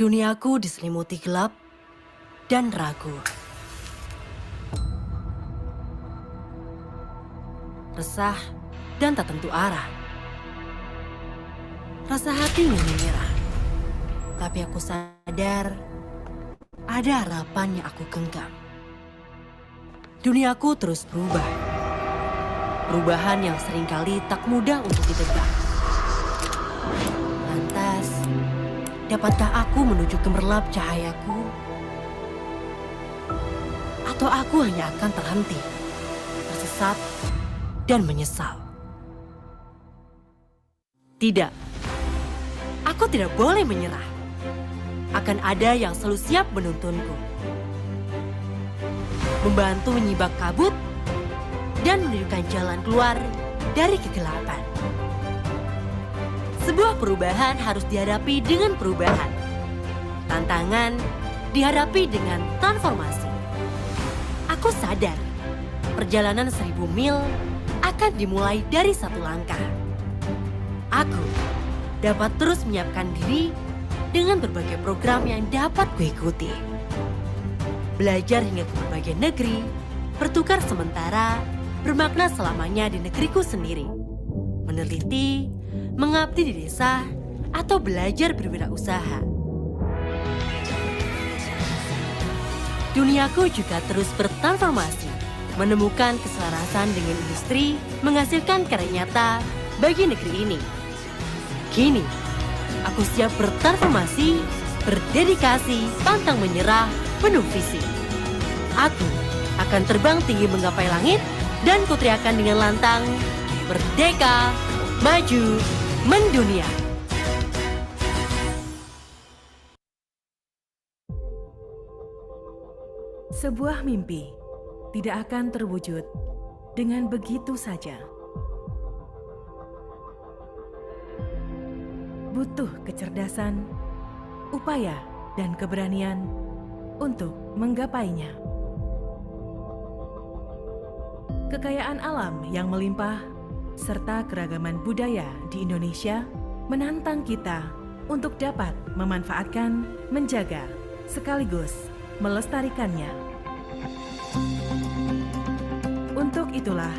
Duniaku diselimuti gelap dan ragu. Resah dan tak tentu arah. Rasa hati ingin menyerah. Tapi aku sadar ada harapan yang aku genggam. Duniaku terus berubah. Perubahan yang seringkali tak mudah untuk ditebak. Lantas, dapatkah aku menuju gemerlap cahayaku? Atau aku hanya akan terhenti, tersesat, dan menyesal? Tidak, aku tidak boleh menyerah. Akan ada yang selalu siap menuntunku. Membantu menyibak kabut dan menunjukkan jalan keluar dari kegelapan. Sebuah perubahan harus dihadapi dengan perubahan. Tantangan dihadapi dengan transformasi. Aku sadar, perjalanan 1000 mil akan dimulai dari satu langkah. Aku dapat terus menyiapkan diri dengan berbagai program yang dapat kuikuti. Belajar hingga ke berbagai negeri, bertukar sementara, bermakna selamanya di negeriku sendiri. Meneliti, mengabdi di desa, atau belajar berwirausaha. Duniaku juga terus bertransformasi, menemukan keselarasan dengan industri, menghasilkan karya nyata bagi negeri ini. Kini, aku siap bertransformasi, berdedikasi, pantang menyerah, penuh visi. Aku akan terbang tinggi menggapai langit dan kuteriakan dengan lantang, merdeka, maju, mendunia. Sebuah mimpi tidak akan terwujud dengan begitu saja. Butuh kecerdasan, upaya, dan keberanian untuk menggapainya. Kekayaan alam yang melimpah serta keragaman budaya di Indonesia menantang kita untuk dapat memanfaatkan, menjaga, sekaligus melestarikannya. Untuk itulah,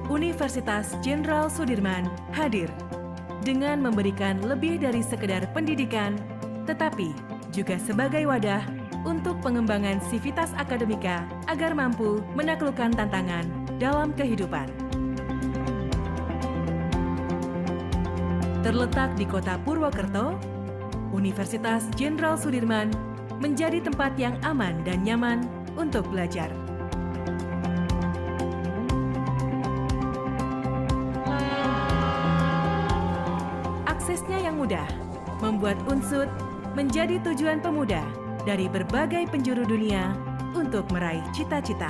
Universitas Jenderal Sudirman hadir dengan memberikan lebih dari sekedar pendidikan, tetapi juga sebagai wadah untuk pengembangan sivitas akademika agar mampu menaklukkan tantangan dalam kehidupan. Terletak di kota Purwokerto, Universitas Jenderal Sudirman menjadi tempat yang aman dan nyaman untuk belajar. Aksesnya yang mudah membuat UNSUD menjadi tujuan pemuda dari berbagai penjuru dunia untuk meraih cita-cita.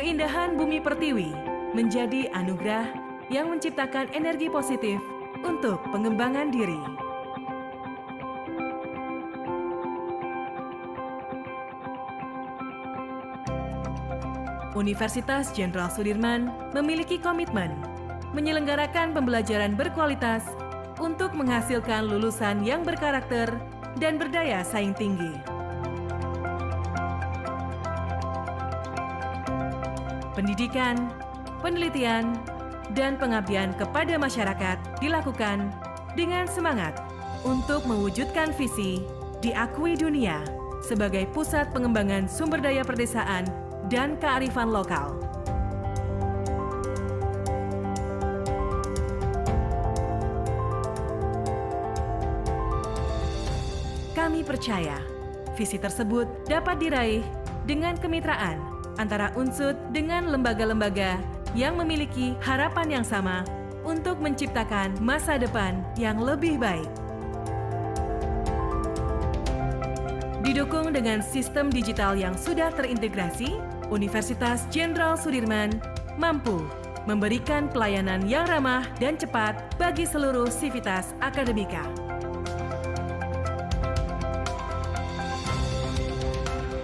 Keindahan bumi pertiwi menjadi anugerah yang menciptakan energi positif untuk pengembangan diri. Universitas Jenderal Sudirman memiliki komitmen menyelenggarakan pembelajaran berkualitas untuk menghasilkan lulusan yang berkarakter dan berdaya saing tinggi. Pendidikan, penelitian, dan pengabdian kepada masyarakat dilakukan dengan semangat untuk mewujudkan visi diakui dunia sebagai pusat pengembangan sumber daya perdesaan dan kearifan lokal. Kami percaya visi tersebut dapat diraih dengan kemitraan antara UNSUD dengan lembaga-lembaga yang memiliki harapan yang sama untuk menciptakan masa depan yang lebih baik. Didukung dengan sistem digital yang sudah terintegrasi, Universitas Jenderal Sudirman mampu memberikan pelayanan yang ramah dan cepat bagi seluruh sivitas akademika.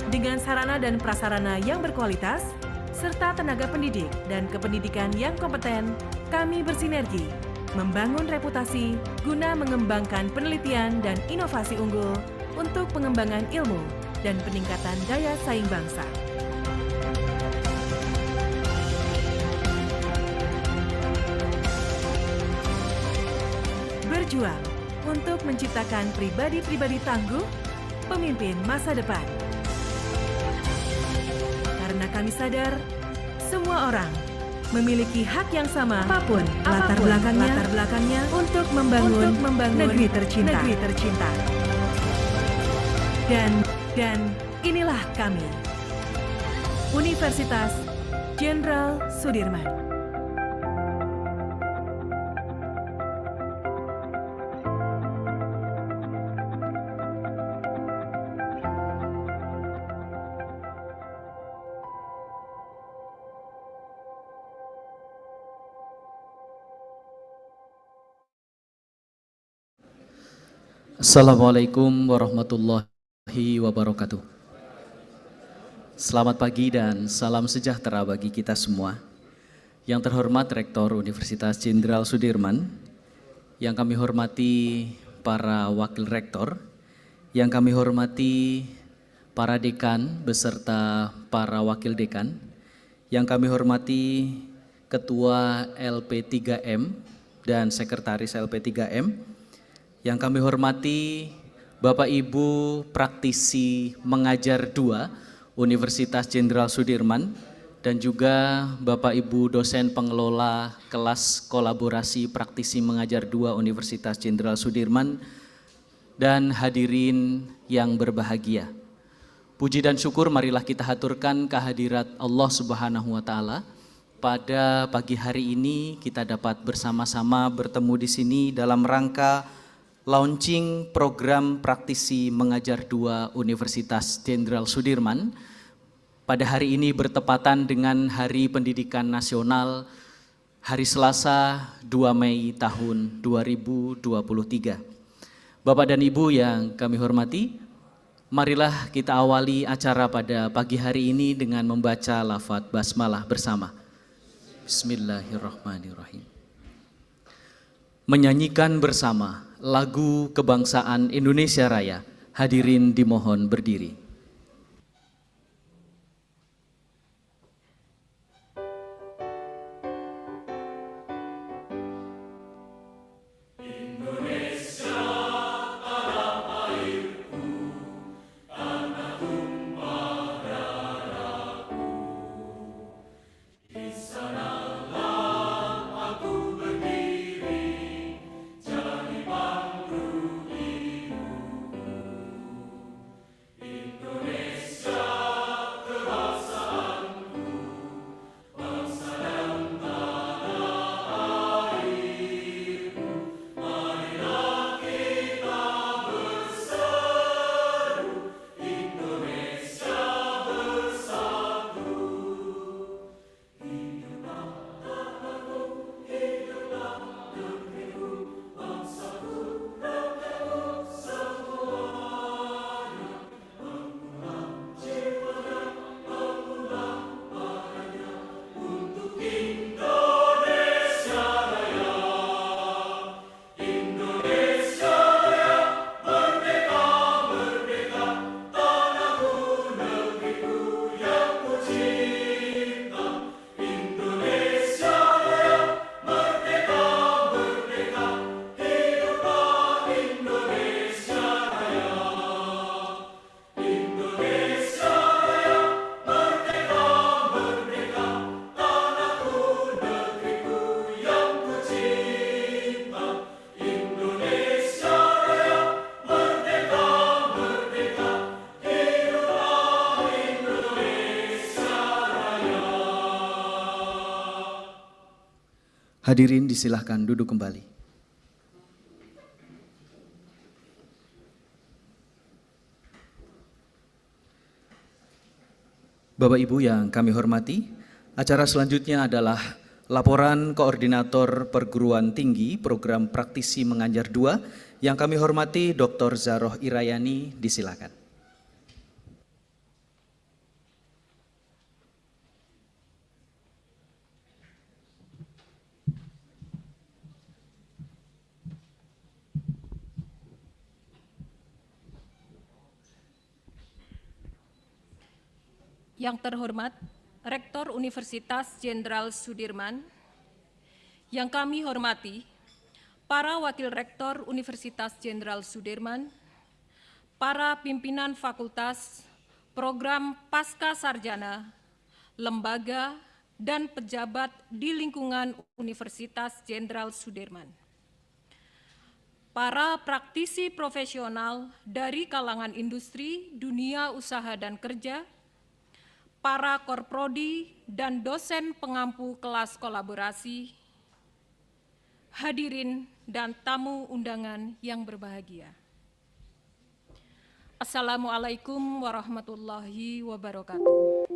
Dengan sarana dan prasarana yang berkualitas, serta tenaga pendidik dan kependidikan yang kompeten, kami bersinergi membangun reputasi guna mengembangkan penelitian dan inovasi unggul untuk pengembangan ilmu dan peningkatan daya saing bangsa. Berjuang untuk menciptakan pribadi-pribadi tangguh, pemimpin masa depan. Karena kami sadar, semua orang memiliki hak yang sama apapun latar belakangnya untuk membangun negeri tercinta. Dan inilah kami, Universitas Jenderal Sudirman. Assalamualaikum warahmatullahi wabarakatuh. Selamat pagi dan salam sejahtera bagi kita semua. Yang terhormat Rektor Universitas Jenderal Sudirman, yang kami hormati para wakil rektor, yang kami hormati para dekan beserta para wakil dekan, yang kami hormati Ketua LP3M dan Sekretaris LP3M, yang kami hormati Bapak Ibu praktisi mengajar 2 Universitas Jenderal Sudirman dan juga Bapak Ibu dosen pengelola kelas kolaborasi praktisi mengajar 2 Universitas Jenderal Sudirman dan hadirin yang berbahagia. Puji dan syukur marilah kita haturkan kehadirat Allah Subhanahu wa taala. Pada pagi hari ini kita dapat bersama-sama bertemu di sini dalam rangka launching program praktisi mengajar 2 Universitas Jenderal Sudirman. Pada hari ini bertepatan dengan Hari Pendidikan Nasional, hari Selasa 2 Mei tahun 2023. Bapak dan Ibu yang kami hormati, marilah kita awali acara pada pagi hari ini dengan membaca lafadz basmalah bersama. Bismillahirrahmanirrahim. Menyanyikan bersama lagu kebangsaan Indonesia Raya. Hadirin dimohon berdiri. Hadirin disilahkan duduk kembali. Bapak Ibu yang kami hormati, acara selanjutnya adalah laporan Koordinator Perguruan Tinggi Program Praktisi Mengajar 2 yang kami hormati Dr. Zaroh Irayani, disilakan. yang terhormat Rektor Universitas Jenderal Sudirman, yang kami hormati para Wakil Rektor Universitas Jenderal Sudirman, para pimpinan fakultas, program pasca sarjana, lembaga, dan pejabat di lingkungan Universitas Jenderal Sudirman. Para praktisi profesional dari kalangan industri, dunia usaha dan kerja, para korprodi dan dosen pengampu kelas kolaborasi, hadirin dan tamu undangan yang berbahagia. Assalamualaikum warahmatullahi wabarakatuh.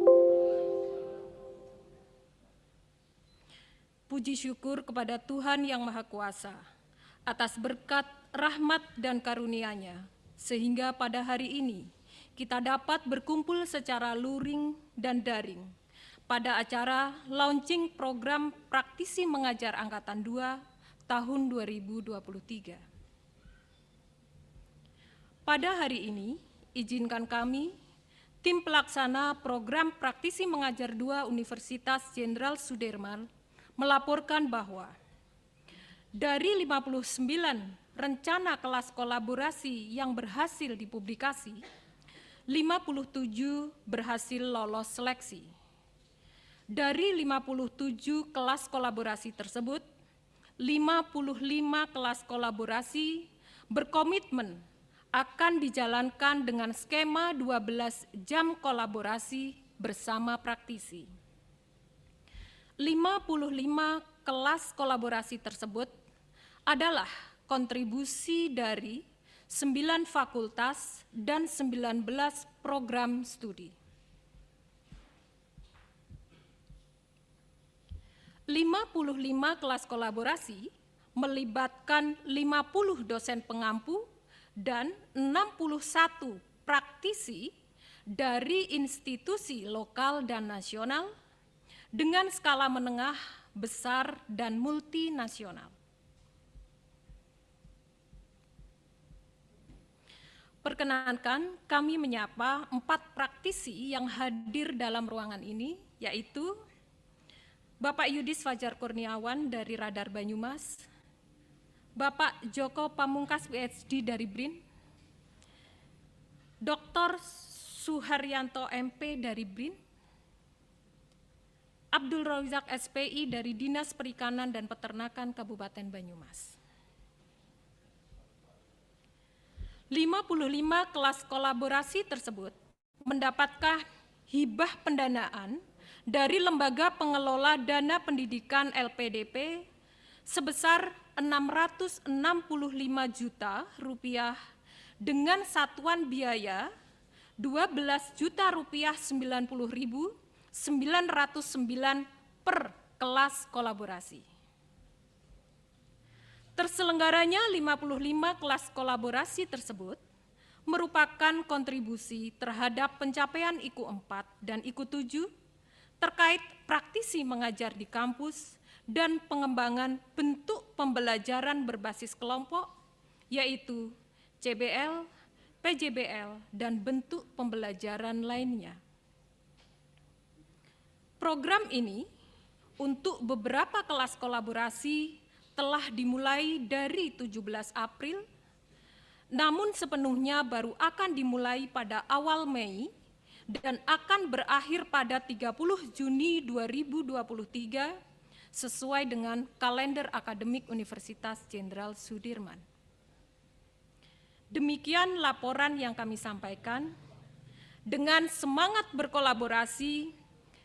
Puji syukur kepada Tuhan Yang Maha Kuasa atas berkat, rahmat, dan karunia-Nya, sehingga pada hari ini kita dapat berkumpul secara luring dan daring pada acara launching program Praktisi Mengajar Angkatan 2 tahun 2023. Pada hari ini, izinkan kami, tim pelaksana program Praktisi Mengajar 2 Universitas Jenderal Sudirman, melaporkan bahwa dari 59 rencana kelas kolaborasi yang berhasil dipublikasi, 57 berhasil lolos seleksi. Dari 57 kelas kolaborasi tersebut, 55 kelas kolaborasi berkomitmen akan dijalankan dengan skema 12 jam kolaborasi bersama praktisi. 55 kelas kolaborasi tersebut adalah kontribusi dari 9 fakultas dan 19 program studi. 55 kelas kolaborasi melibatkan 50 dosen pengampu dan 61 praktisi dari institusi lokal dan nasional dengan skala menengah, besar, dan multinasional. Perkenankan kami menyapa 4 praktisi yang hadir dalam ruangan ini, yaitu Bapak Yudis Fajar Kurniawan dari Radar Banyumas, Bapak Joko Pamungkas PhD dari BRIN, Dr. Suharyanto MP dari BRIN, Abdul Razak SPI dari Dinas Perikanan dan Peternakan Kabupaten Banyumas. 55 kelas kolaborasi tersebut mendapatkan hibah pendanaan dari Lembaga Pengelola Dana Pendidikan LPDP sebesar Rp665 juta dengan satuan biaya Rp12.090.909 per kelas kolaborasi. Terselenggaranya 55 kelas kolaborasi tersebut merupakan kontribusi terhadap pencapaian IKU 4 dan IKU 7 terkait praktisi mengajar di kampus dan pengembangan bentuk pembelajaran berbasis kelompok, yaitu CBL, PJBL, dan bentuk pembelajaran lainnya. Program ini untuk beberapa kelas kolaborasi telah dimulai dari 17 April, namun sepenuhnya baru akan dimulai pada awal Mei dan akan berakhir pada 30 Juni 2023 sesuai dengan kalender akademik Universitas Jenderal Sudirman. Demikian laporan yang kami sampaikan. Dengan semangat berkolaborasi,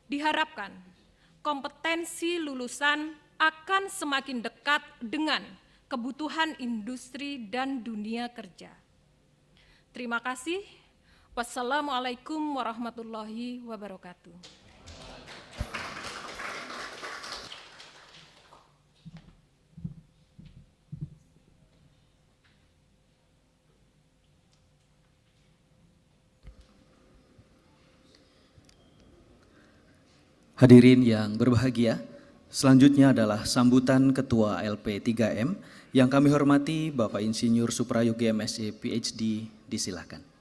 diharapkan kompetensi lulusan akan semakin dekat dengan kebutuhan industri dan dunia kerja. Terima kasih. Wassalamualaikum warahmatullahi wabarakatuh. Hadirin yang berbahagia, selanjutnya adalah sambutan Ketua LP3M yang kami hormati Bapak Insinyur Suprayogi MSc PhD, disilakan.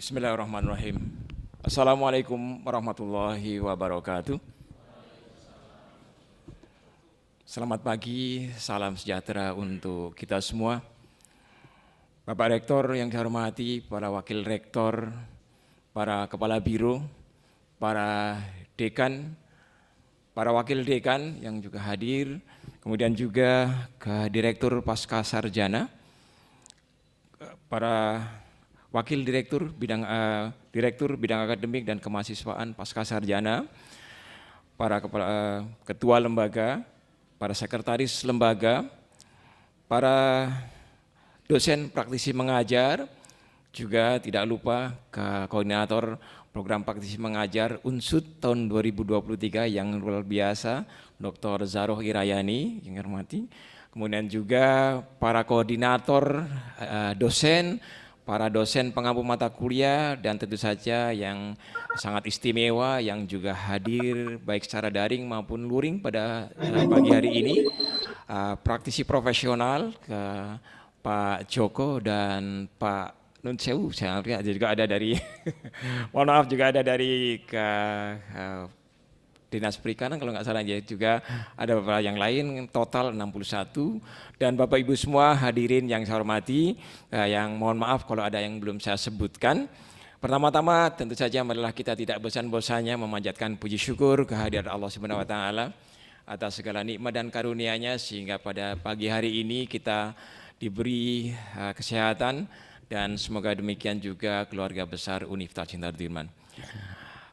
Bismillahirrahmanirrahim. Assalamualaikum warahmatullahi wabarakatuh. Selamat pagi, salam sejahtera untuk kita semua. Bapak Rektor yang saya hormati, para Wakil Rektor, para Kepala Biro, para Dekan, para Wakil Dekan yang juga hadir, kemudian juga ke Direktur Pasca Sarjana, para Wakil Direktur Bidang Akademik dan Kemahasiswaan Pasca Sarjana, para Ketua Lembaga, para Sekretaris Lembaga, para dosen praktisi mengajar, juga tidak lupa ke Koordinator Program Praktisi Mengajar UNSUD tahun 2023 yang luar biasa, Dr. Zaroh Irayani yang hormati, kemudian juga para koordinator dosen, para dosen pengampu mata kuliah, dan tentu saja yang sangat istimewa yang juga hadir baik secara daring maupun luring pada pagi hari ini, praktisi profesional ke Pak Joko dan Pak Nun Sewu, saya juga ada dari mohon maaf juga ada dari ke Dinas Perikanan kalau nggak salah, juga ada beberapa yang lain, total 61. Dan Bapak Ibu semua hadirin yang saya hormati, yang mohon maaf kalau ada yang belum saya sebutkan. Pertama-tama tentu saja marilah kita tidak bosan-bosannya memanjatkan puji syukur kehadirat Allah Subhanahu wa taala atas segala nikmat dan karunia-Nya sehingga pada pagi hari ini kita diberi kesehatan, dan semoga demikian juga keluarga besar Universitas Jenderal Sudirman.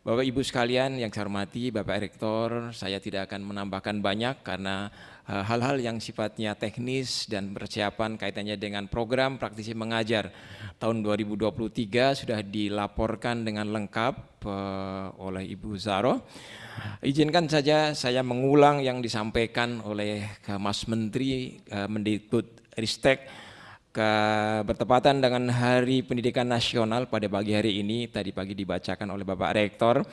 Bapak Ibu sekalian yang saya hormati, Bapak Rektor, saya tidak akan menambahkan banyak karena hal-hal yang sifatnya teknis dan persiapan kaitannya dengan program praktisi mengajar tahun 2023 sudah dilaporkan dengan lengkap oleh Ibu Zaroh. Izinkan saja saya mengulang yang disampaikan oleh Mas Menteri Mendikbudristek bertepatan dengan Hari Pendidikan Nasional pada pagi hari ini, tadi pagi dibacakan oleh Bapak Rektor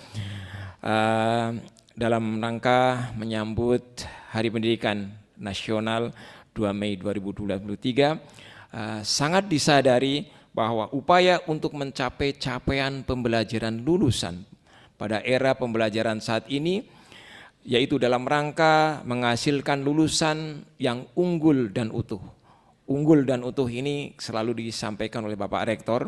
dalam rangka menyambut Hari Pendidikan Nasional 2 Mei 2023, sangat disadari bahwa upaya untuk mencapai capaian pembelajaran lulusan pada era pembelajaran saat ini, yaitu dalam rangka menghasilkan lulusan yang unggul dan utuh. Unggul dan utuh ini selalu disampaikan oleh Bapak Rektor,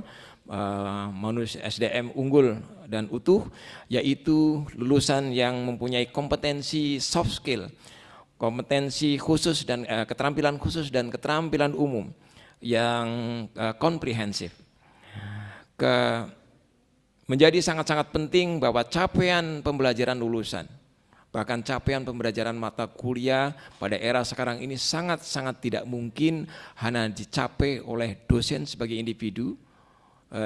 manusia SDM unggul dan utuh, yaitu lulusan yang mempunyai kompetensi soft skill, kompetensi khusus dan keterampilan khusus dan keterampilan umum yang komprehensif. Menjadi sangat-sangat penting bahwa capaian pembelajaran lulusan, bahkan capaian pembelajaran mata kuliah pada era sekarang ini sangat-sangat tidak mungkin hanya dicapai oleh dosen sebagai individu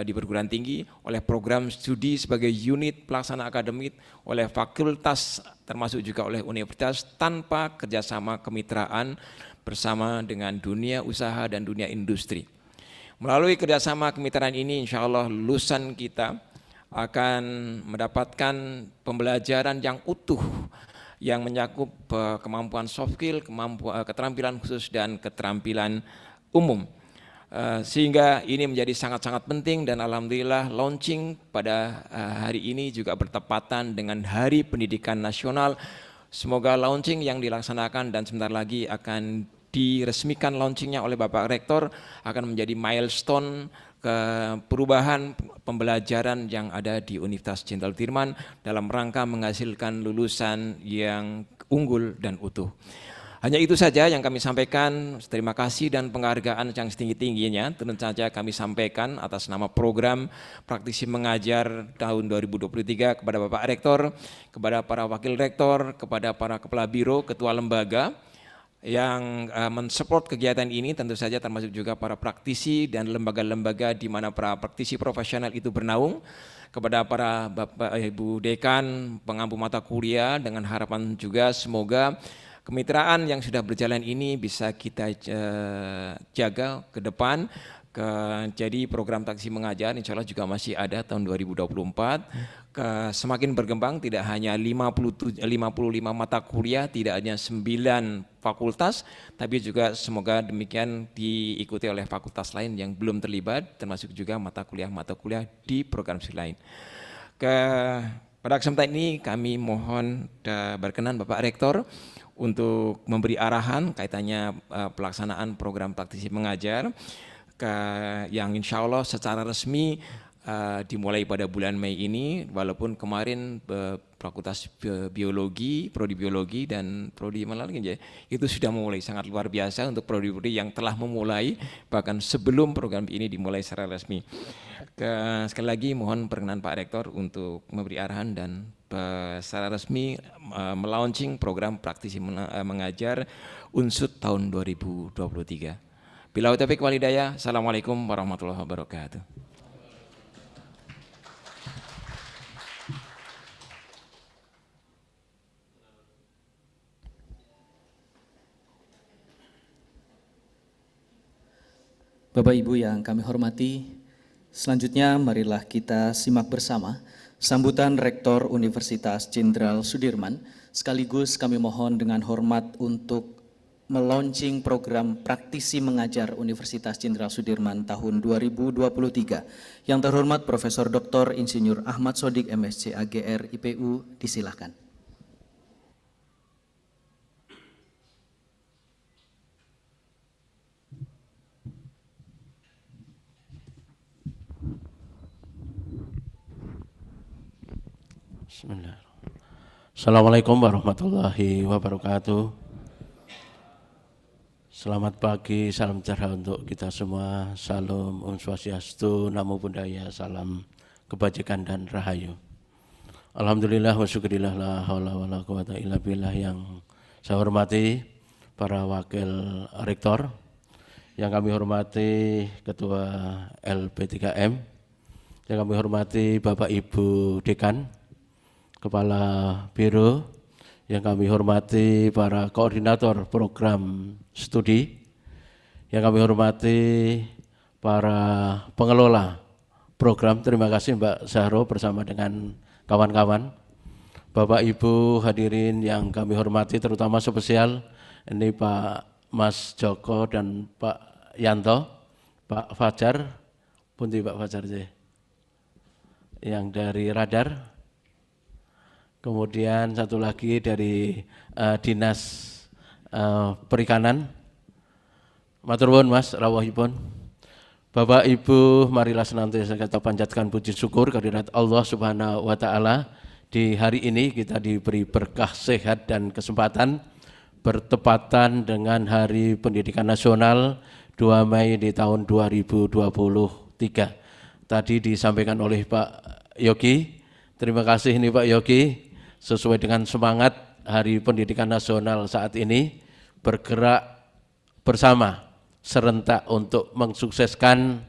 di perguruan tinggi, oleh program studi sebagai unit pelaksana akademik, oleh fakultas termasuk juga oleh universitas, tanpa kerjasama kemitraan bersama dengan dunia usaha dan dunia industri. Melalui kerjasama kemitraan ini insya Allah lulusan kita akan mendapatkan pembelajaran yang utuh yang mencakup kemampuan soft skill, keterampilan khusus dan keterampilan umum. Sehingga ini menjadi sangat-sangat penting, dan alhamdulillah launching pada hari ini juga bertepatan dengan Hari Pendidikan Nasional. Semoga launching yang dilaksanakan dan sebentar lagi akan diresmikan launchingnya oleh Bapak Rektor akan menjadi milestone perubahan pembelajaran yang ada di Universitas Jenderal Sudirman dalam rangka menghasilkan lulusan yang unggul dan utuh. Hanya itu saja yang kami sampaikan. Terima kasih dan penghargaan yang setinggi-tingginya tentu saja kami sampaikan atas nama program praktisi mengajar tahun 2023 kepada Bapak Rektor, kepada para Wakil Rektor, kepada para Kepala Biro, Ketua Lembaga yang mensupport kegiatan ini, tentu saja termasuk juga para praktisi dan lembaga-lembaga di mana para praktisi profesional itu bernaung, kepada para Bapak Ibu Dekan, pengampu mata kuliah, dengan harapan juga semoga Kemitraan yang sudah berjalan ini bisa kita jaga ke depan. Jadi program taksi mengajar insya Allah juga masih ada tahun 2024. Semakin berkembang, tidak hanya 55 mata kuliah, tidak hanya 9 fakultas, tapi juga semoga demikian diikuti oleh fakultas lain yang belum terlibat, termasuk juga mata kuliah di program studi lain. Pada kesempatan ini kami mohon berkenan Bapak Rektor untuk memberi arahan kaitannya pelaksanaan program praktisi mengajar yang insya Allah secara resmi dimulai pada bulan Mei ini, walaupun kemarin Fakultas Biologi, Prodi Biologi dan Prodi mana lagi ya, itu sudah memulai. Sangat luar biasa untuk prodi-prodi yang telah memulai bahkan sebelum program ini dimulai secara resmi. Sekali lagi mohon perkenan Pak Rektor untuk memberi arahan dan secara resmi melaunching program praktisi mengajar UNSUD tahun 2023. Billahi taufiq wal hidayah. Assalamualaikum warahmatullahi wabarakatuh. Bapak Ibu yang kami hormati, selanjutnya marilah kita simak bersama sambutan Rektor Universitas Jenderal Sudirman. Sekaligus kami mohon dengan hormat untuk melaunching program praktisi mengajar Universitas Jenderal Sudirman tahun 2023. Yang terhormat Profesor Dr. Insinyur Ahmad Sodik MSc AGR IPU, disilahkan. Bismillahirrahmanirrahim. Assalamualaikum warahmatullahi wabarakatuh. Selamat pagi, salam sejahtera untuk kita semua. Salam Om Swastiastu, Namo Buddhaya, salam kebajikan dan rahayu. Alhamdulillah wa syukurillah la haula wa la quwata illa billah. Yang saya hormati para wakil rektor, yang kami hormati Ketua LP3M, yang kami hormati Bapak Ibu Dekan, Kepala Biro, yang kami hormati para koordinator program studi, yang kami hormati para pengelola program. Terima kasih Mbak Zahro bersama dengan kawan-kawan. Bapak Ibu hadirin yang kami hormati, terutama spesial ini Pak Mas Joko dan Pak Yanto, Pak Fajar, pundi Pak Fajar yang dari Radar. Kemudian satu lagi dari Dinas Perikanan. Matur nuwun Mas rawuhipun. Bapak Ibu, marilah senantiasa kita panjatkan puji syukur kehadirat Allah Subhanahu wa taala. Di hari ini kita diberi berkah sehat dan kesempatan bertepatan dengan Hari Pendidikan Nasional 2 Mei di tahun 2023. Tadi disampaikan oleh Pak Yogi. Terima kasih nih Pak Yogi. Sesuai dengan semangat Hari Pendidikan Nasional saat ini, bergerak bersama serentak untuk mensukseskan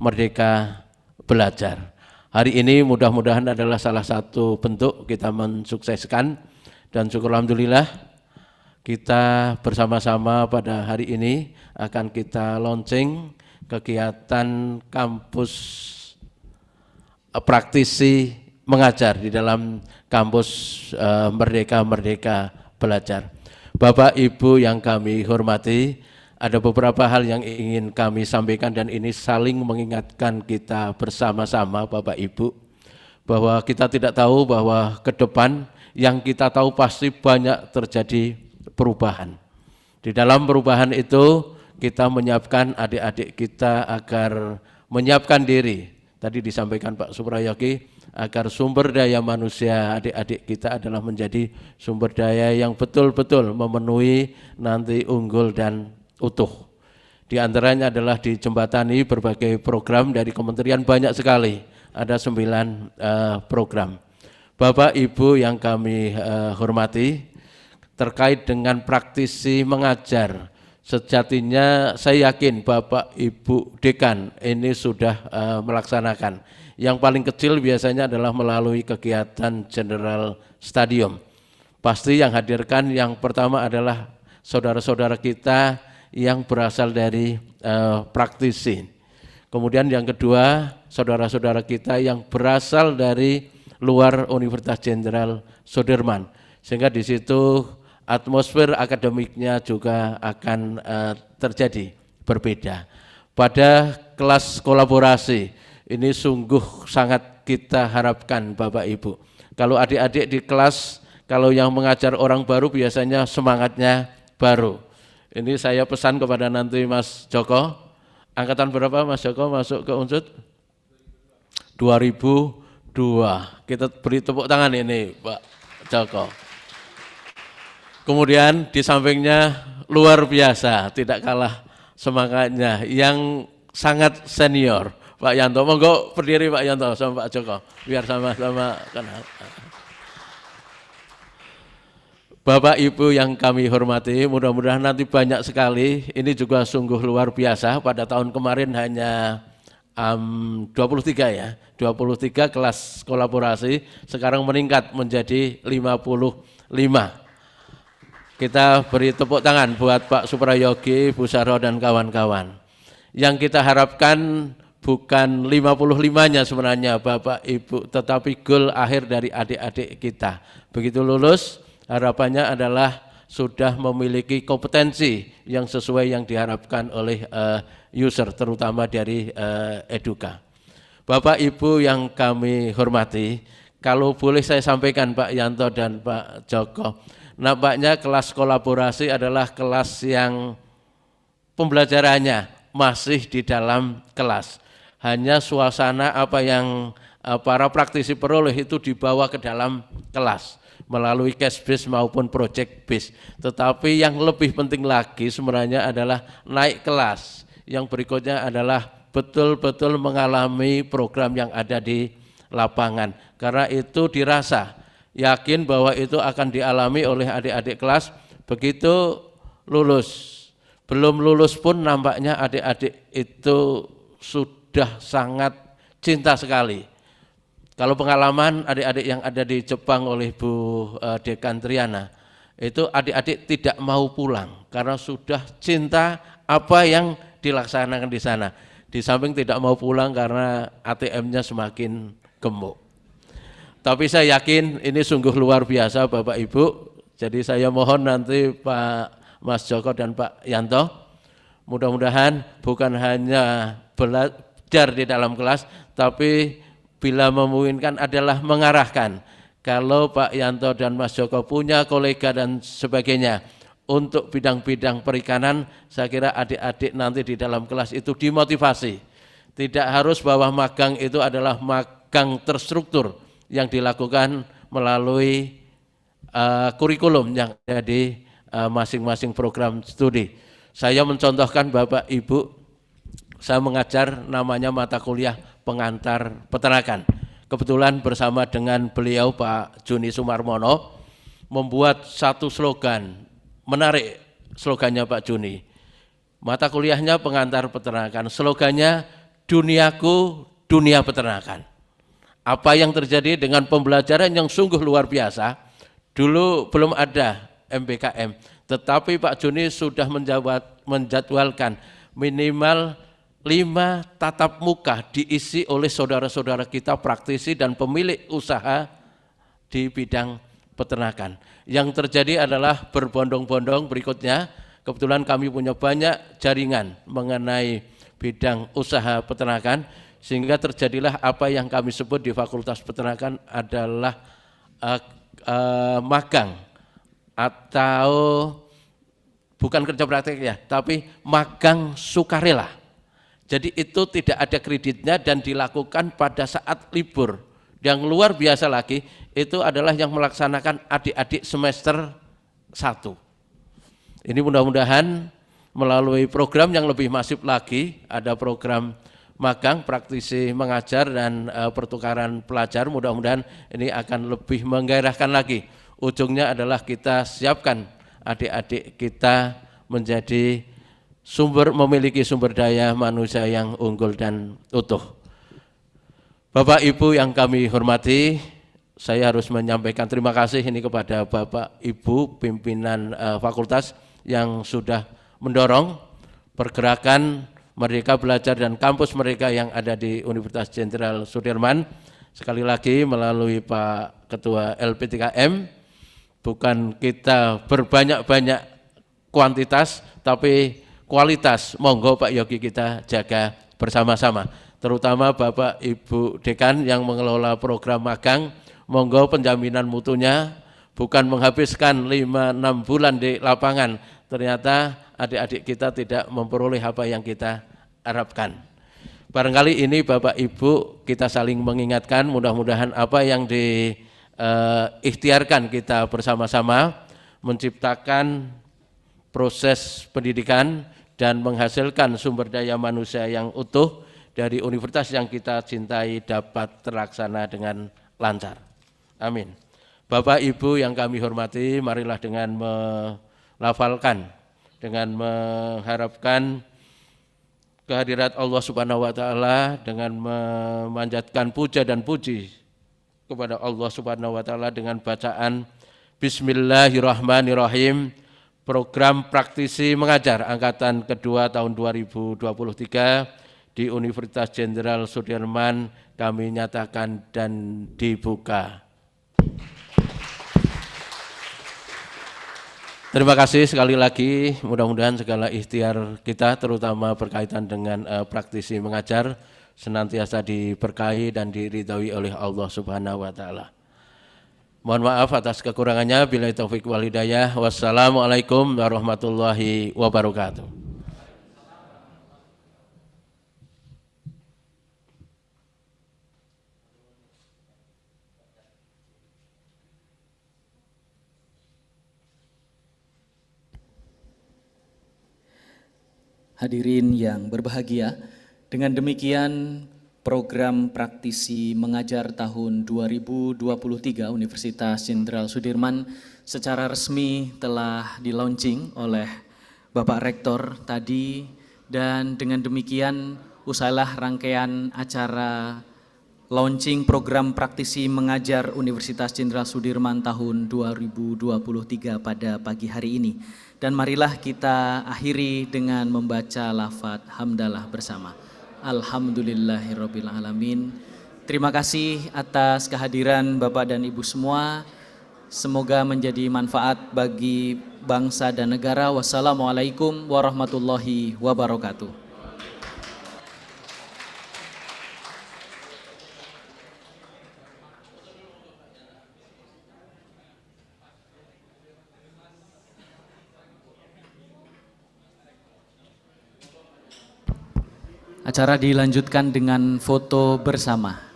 Merdeka Belajar. Hari ini mudah-mudahan adalah salah satu bentuk kita mensukseskan, dan syukur alhamdulillah kita bersama-sama pada hari ini akan kita launching kegiatan kampus praktisi mengajar di dalam kampus Merdeka Belajar. Bapak Ibu yang kami hormati, ada beberapa hal yang ingin kami sampaikan dan ini saling mengingatkan kita bersama-sama Bapak Ibu, bahwa kita tidak tahu bahwa ke depan yang kita tahu pasti banyak terjadi perubahan. Di dalam perubahan itu kita menyiapkan adik-adik kita agar menyiapkan diri. Tadi disampaikan Pak Suprayogi, agar sumber daya manusia adik-adik kita adalah menjadi sumber daya yang betul-betul memenuhi nanti unggul dan utuh. Di antaranya adalah dijembatani berbagai program dari kementerian, banyak sekali, ada 9 program. Bapak Ibu yang kami hormati, terkait dengan praktisi mengajar, sejatinya saya yakin Bapak Ibu Dekan ini sudah melaksanakan. Yang paling kecil biasanya adalah melalui kegiatan General Stadium. Pasti yang hadirkan yang pertama adalah saudara-saudara kita yang berasal dari praktisi. Kemudian yang kedua, saudara-saudara kita yang berasal dari luar Universitas Jenderal Sudirman. Sehingga di situ atmosfer akademiknya juga akan terjadi berbeda. Pada kelas kolaborasi ini sungguh sangat kita harapkan Bapak Ibu. Kalau adik-adik di kelas, kalau yang mengajar orang baru biasanya semangatnya baru. Ini saya pesan kepada nanti Mas Joko. Angkatan berapa Mas Joko masuk ke Unsud? 2002. Kita beri tepuk tangan ini Pak Joko. Kemudian di sampingnya luar biasa, tidak kalah semangatnya, yang sangat senior, Pak Yanto. Monggo berdiri Pak Yanto sama Pak Joko, biar sama-sama kenal. Bapak Ibu yang kami hormati, mudah-mudahan nanti banyak sekali, ini juga sungguh luar biasa. Pada tahun kemarin hanya 23 ya, 23 kelas kolaborasi, sekarang meningkat menjadi 55. Kita beri tepuk tangan buat Pak Suprayogi, Bu Saro dan kawan-kawan. Yang kita harapkan bukan 55-nya sebenarnya Bapak Ibu, tetapi goal akhir dari adik-adik kita. Begitu lulus, harapannya adalah sudah memiliki kompetensi yang sesuai yang diharapkan oleh user, terutama dari Eduka. Bapak Ibu yang kami hormati, kalau boleh saya sampaikan Pak Yanto dan Pak Joko, nampaknya kelas kolaborasi adalah kelas yang pembelajarannya masih di dalam kelas. Hanya suasana apa yang para praktisi peroleh itu dibawa ke dalam kelas melalui case base maupun project base. Tetapi yang lebih penting lagi sebenarnya adalah naik kelas. Yang berikutnya adalah betul-betul mengalami program yang ada di lapangan. Karena itu dirasa, yakin bahwa itu akan dialami oleh adik-adik kelas begitu lulus. Belum lulus pun nampaknya adik-adik itu sudah sangat cinta sekali. Kalau pengalaman adik-adik yang ada di Jepang oleh Bu Dekan Triana, itu adik-adik tidak mau pulang karena sudah cinta apa yang dilaksanakan di sana. Di samping tidak mau pulang karena ATM-nya semakin gemuk. Tapi saya yakin ini sungguh luar biasa Bapak Ibu. Jadi saya mohon nanti Pak Mas Joko dan Pak Yanto, mudah-mudahan bukan hanya belajar di dalam kelas, tapi bila memungkinkan adalah mengarahkan. Kalau Pak Yanto dan Mas Joko punya kolega dan sebagainya untuk bidang-bidang perikanan, saya kira adik-adik nanti di dalam kelas itu dimotivasi. Tidak harus bahwa magang itu adalah magang terstruktur yang dilakukan melalui kurikulum yang ada di masing-masing program studi. Saya mencontohkan Bapak Ibu, saya mengajar namanya mata kuliah pengantar peternakan. Kebetulan bersama dengan beliau Pak Juni Sumarmono membuat satu slogan, menarik slogannya Pak Juni. Mata kuliahnya pengantar peternakan, slogannya duniaku dunia peternakan. Apa yang terjadi dengan pembelajaran yang sungguh luar biasa, dulu belum ada MBKM, tetapi Pak Juni sudah menjadwalkan minimal 5 tatap muka diisi oleh saudara-saudara kita praktisi dan pemilik usaha di bidang peternakan. Yang terjadi adalah berbondong-bondong berikutnya, kebetulan kami punya banyak jaringan mengenai bidang usaha peternakan, sehingga terjadilah apa yang kami sebut di Fakultas Peternakan adalah magang atau bukan kerja praktek ya, tapi magang sukarela. Jadi itu tidak ada kreditnya dan dilakukan pada saat libur. Yang luar biasa lagi itu adalah yang melaksanakan adik-adik semester 1. Ini mudah-mudahan melalui program yang lebih masif lagi, ada program magang, praktisi mengajar dan pertukaran pelajar, mudah-mudahan ini akan lebih menggairahkan lagi. Ujungnya adalah kita siapkan adik-adik kita menjadi memiliki sumber daya manusia yang unggul dan utuh. Bapak Ibu yang kami hormati, saya harus menyampaikan terima kasih ini kepada Bapak Ibu pimpinan fakultas yang sudah mendorong pergerakan Merdeka Belajar dan kampus mereka yang ada di Universitas Jenderal Sudirman. Sekali lagi melalui Pak Ketua LP3M, bukan kita berbanyak-banyak kuantitas, tapi kualitas. Monggo Pak Yogi kita jaga bersama-sama. Terutama Bapak Ibu Dekan yang mengelola program magang, monggo penjaminan mutunya bukan menghabiskan 5-6 bulan di lapangan, ternyata adik-adik kita tidak memperoleh apa yang kita harapkan. Barangkali ini Bapak Ibu kita saling mengingatkan, mudah-mudahan apa yang diikhtiarkan kita bersama-sama menciptakan proses pendidikan dan menghasilkan sumber daya manusia yang utuh dari universitas yang kita cintai dapat terlaksana dengan lancar. Amin. Bapak Ibu yang kami hormati, marilah dengan melafalkan, dengan mengharapkan kehadirat Allah Subhanahu wa taala, dengan memanjatkan puja dan puji kepada Allah Subhanahu wa taala dengan bacaan Bismillahirrahmanirrahim. Program praktisi mengajar angkatan kedua tahun 2023 di Universitas Jenderal Sudirman kami nyatakan dan dibuka. Terima kasih sekali lagi, mudah-mudahan segala ikhtiar kita terutama berkaitan dengan praktisi mengajar senantiasa diberkahi dan diridhoi oleh Allah Subhanahu wa taala. Mohon maaf atas kekurangannya, billahi taufik wal hidayah. Wassalamualaikum warahmatullahi wabarakatuh. Hadirin yang berbahagia, dengan demikian program praktisi mengajar tahun 2023 Universitas Jenderal Sudirman secara resmi telah di-launching oleh Bapak Rektor tadi, dan dengan demikian usailah rangkaian acara launching program praktisi mengajar Universitas Jenderal Sudirman tahun 2023 pada pagi hari ini. Dan marilah kita akhiri dengan membaca lafadz hamdalah bersama. Alhamdulillahirabbil alamin. Terima kasih atas kehadiran Bapak dan Ibu semua. Semoga menjadi manfaat bagi bangsa dan negara. Wassalamualaikum warahmatullahi wabarakatuh. Acara dilanjutkan dengan foto bersama.